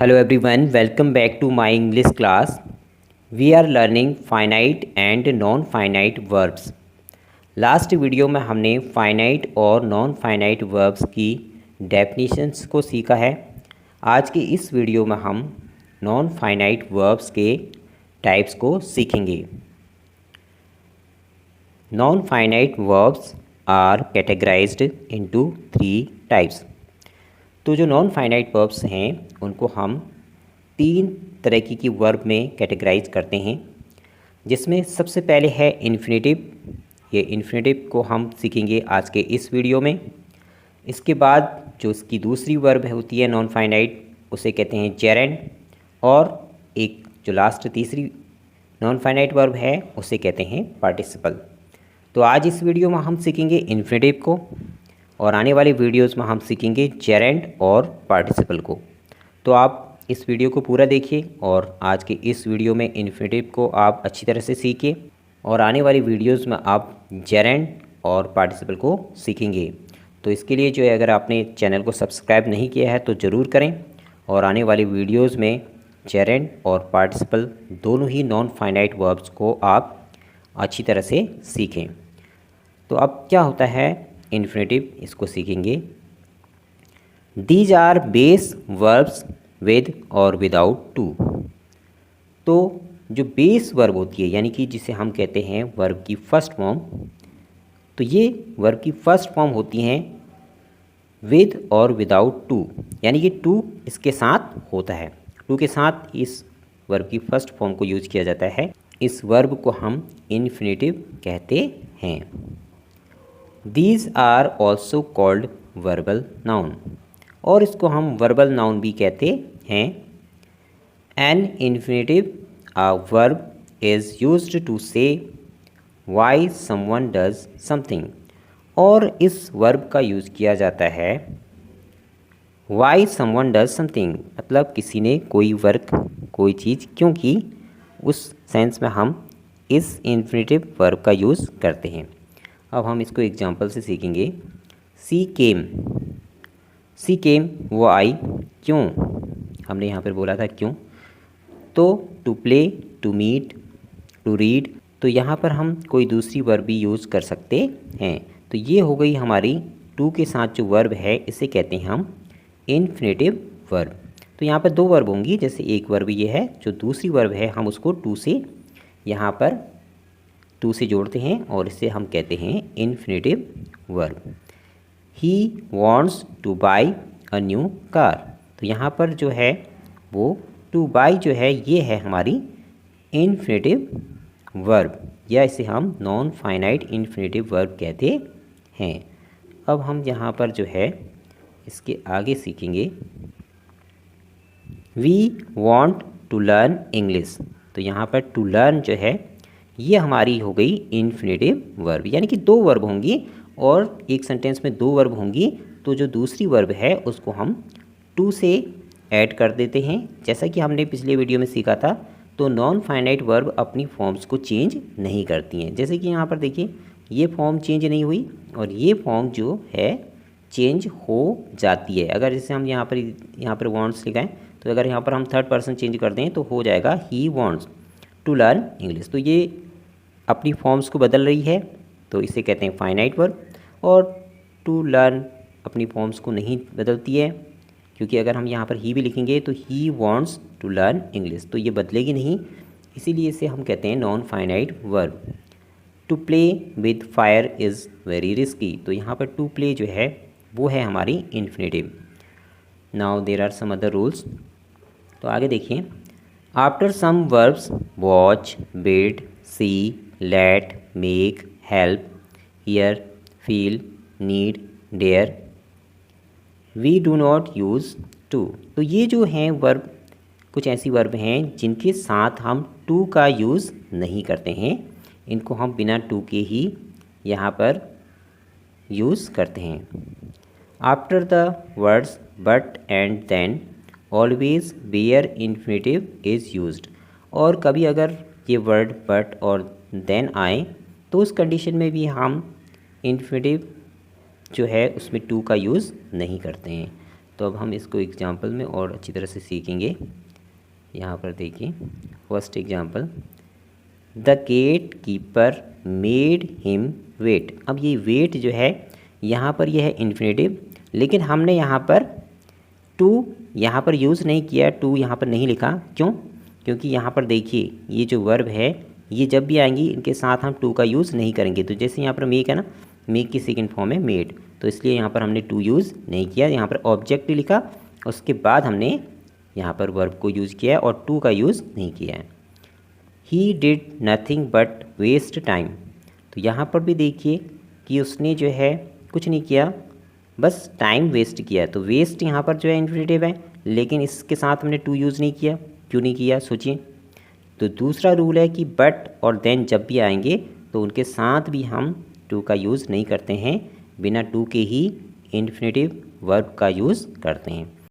Hello everyone, welcome back to my English class. We are learning finite and non-finite verbs. Last video में हमने finite और non finite verbs की definitions को सीखा है। आज के इस वीडियो में हम नॉन फाइनाइट वर्ब्स के टाइप्स को सीखेंगे। Non finite verbs are categorized into 3 types. तो जो नॉन फाइनाइट वर्ब्स हैं उनको हम 3 तरह की वर्ब में कैटेगराइज करते हैं, जिसमें सबसे पहले है इन्फिनेटिव। ये इन्फिनेटिव को हम सीखेंगे आज के इस वीडियो में। इसके बाद जो इसकी दूसरी वर्ब होती है नॉन फाइनाइट, उसे कहते हैं जेरेंड, और एक जो लास्ट तीसरी नॉन फाइनाइट वर्ब है उसे कहते हैं पार्टिसिपल। तो आज इस वीडियो में हम सीखेंगे इन्फिनेटिव को और आने वाले वीडियोस में हम सीखेंगे जेरेंड और पार्टिसिपल को। तो आप इस वीडियो को पूरा देखिए और आज के इस वीडियो में इन्फिनेटिव को आप अच्छी तरह से सीखिए और आने वाली वीडियोस में आप जेरेंड और पार्टिसिपल को सीखेंगे। तो इसके लिए जो है, अगर आपने चैनल को सब्सक्राइब नहीं किया है तो ज़रूर करें और आने वाली वीडियोज़ में जेरेंड और पार्टिसिपल दोनों ही नॉन फाइनाइट वर्ब्स को आप अच्छी तरह से सीखें। तो अब क्या होता है इन्फिनेटिव, इसको सीखेंगे। These are base verbs with और विदाउट टू। तो जो बेस वर्ब होती है, यानी कि जिसे हम कहते हैं वर्ब की फर्स्ट फॉर्म, तो ये वर्ब की फर्स्ट फॉर्म होती हैं विद और विदाउट टू, यानी कि टू इसके साथ होता है। टू के साथ इस वर्ब की फर्स्ट फॉर्म को यूज किया जाता है। इस वर्ब को हम इन्फिनेटिव कहते हैं। These are also called verbal noun, और इसको हम verbal noun भी कहते हैं। An infinitive, a verb is used to say why someone does something, और इस verb का यूज़ किया जाता है why someone does something, मतलब किसी ने कोई वर्क, कोई चीज़ क्यों की, उस सेंस में हम इस infinitive verb का यूज़ करते हैं। अब हम इसको एग्जाम्पल से सीखेंगे। सी केम वो आई, क्यों, हमने यहाँ पर बोला था क्यों। तो to play, to meet, to read, तो यहाँ पर हम कोई दूसरी वर्ब भी यूज़ कर सकते हैं। तो ये हो गई हमारी टू के साथ जो वर्ब है, इसे कहते हैं हम इन्फिनेटिव वर्ब। तो यहाँ पर 2 वर्ब होंगी, जैसे एक वर्ब ये है, जो दूसरी वर्ब है हम उसको टू से यहाँ पर टू से जोड़ते हैं और इसे हम कहते हैं infinitive verb. He wants two by a new car, तो यहाँ पर जो है वो टू बाई जो है ये है हमारी इन्फिनेटिव वर्ब, या इसे हम नॉन फाइनाइट इन्फिनेटिव वर्ब कहते हैं। अब हम यहाँ पर जो है इसके आगे सीखेंगे। We want to learn English, तो यहाँ पर टू लर्न जो है ये हमारी हो गई इन्फिनेटिव वर्ब, यानी कि 2 वर्ब होंगी और एक सेंटेंस में 2 वर्ब होंगी। तो जो दूसरी वर्ब है उसको हम टू से ऐड कर देते हैं, जैसा कि हमने पिछले वीडियो में सीखा था। तो नॉन फाइनाइट वर्ब अपनी फॉर्म्स को चेंज नहीं करती हैं, जैसे कि यहाँ पर देखिए ये फॉर्म चेंज नहीं हुई और ये फॉर्म जो है चेंज हो जाती है। अगर जैसे हम यहाँ पर वॉन्ट्स लिखाएं, तो अगर यहाँ पर हम थर्ड पर्सन चेंज कर दें तो हो जाएगा he wants to learn English. तो ये अपनी फॉर्म्स को बदल रही है, तो इसे कहते हैं फाइनाइट वर्ब। और टू लर्न अपनी फॉर्म्स को नहीं बदलती है, क्योंकि अगर हम यहाँ पर ही भी लिखेंगे तो he wants to learn English, तो ये बदलेगी नहीं, इसीलिए इसे हम कहते हैं non finite verb. To play with fire is very risky, तो यहाँ पर टू प्ले जो है वो है हमारी infinitive. Now there are some other rules, तो आगे देखिए। After some verbs watch, bid, see, let, make, help, hear, feel, need, dare, we do not use to। तो ये जो हैं वर्ब, कुछ ऐसी वर्ब हैं जिनके साथ हम टू का यूज़ नहीं करते हैं, इनको हम बिना टू के ही यहाँ पर यूज़ करते हैं। After the words but and than always where infinitive is used, और कभी अगर ये वर्ड बट और देन आए तो उस कंडीशन में भी हम इन्फिनेटिव जो है उसमें टू का यूज़ नहीं करते हैं। तो अब हम इसको एग्जाम्पल में और अच्छी तरह से सीखेंगे। यहाँ पर देखिए first example, the gatekeeper made him wait. अब ये वेट जो है यहाँ पर यह है इन्फिनेटिव, लेकिन हमने यहाँ पर टू यहाँ पर यूज़ नहीं किया, टू यहाँ पर नहीं लिखा। क्यों? क्योंकि यहाँ पर देखिए ये जो वर्ब है ये जब भी आएंगी इनके साथ हम टू का यूज़ नहीं करेंगे। तो जैसे यहाँ पर मेक है ना, मेक की सेकंड फॉर्म है मेड, तो इसलिए यहाँ पर हमने टू यूज़ नहीं किया। यहाँ पर ऑब्जेक्ट लिखा, उसके बाद हमने यहाँ पर वर्ब को यूज़ किया है और टू का यूज़ नहीं किया है। He did nothing but waste time. तो यहाँ पर भी देखिए कि उसने जो है कुछ नहीं किया, बस टाइम वेस्ट किया। तो वेस्ट यहाँ पर जो है इन्फिनेटिव है, लेकिन इसके साथ हमने टू यूज़ नहीं किया। क्यों नहीं किया सोचिए। तो दूसरा रूल है कि बट और देन जब भी आएंगे तो उनके साथ भी हम टू का यूज़ नहीं करते हैं, बिना टू के ही इन्फिनेटिव वर्ब का यूज़ करते हैं।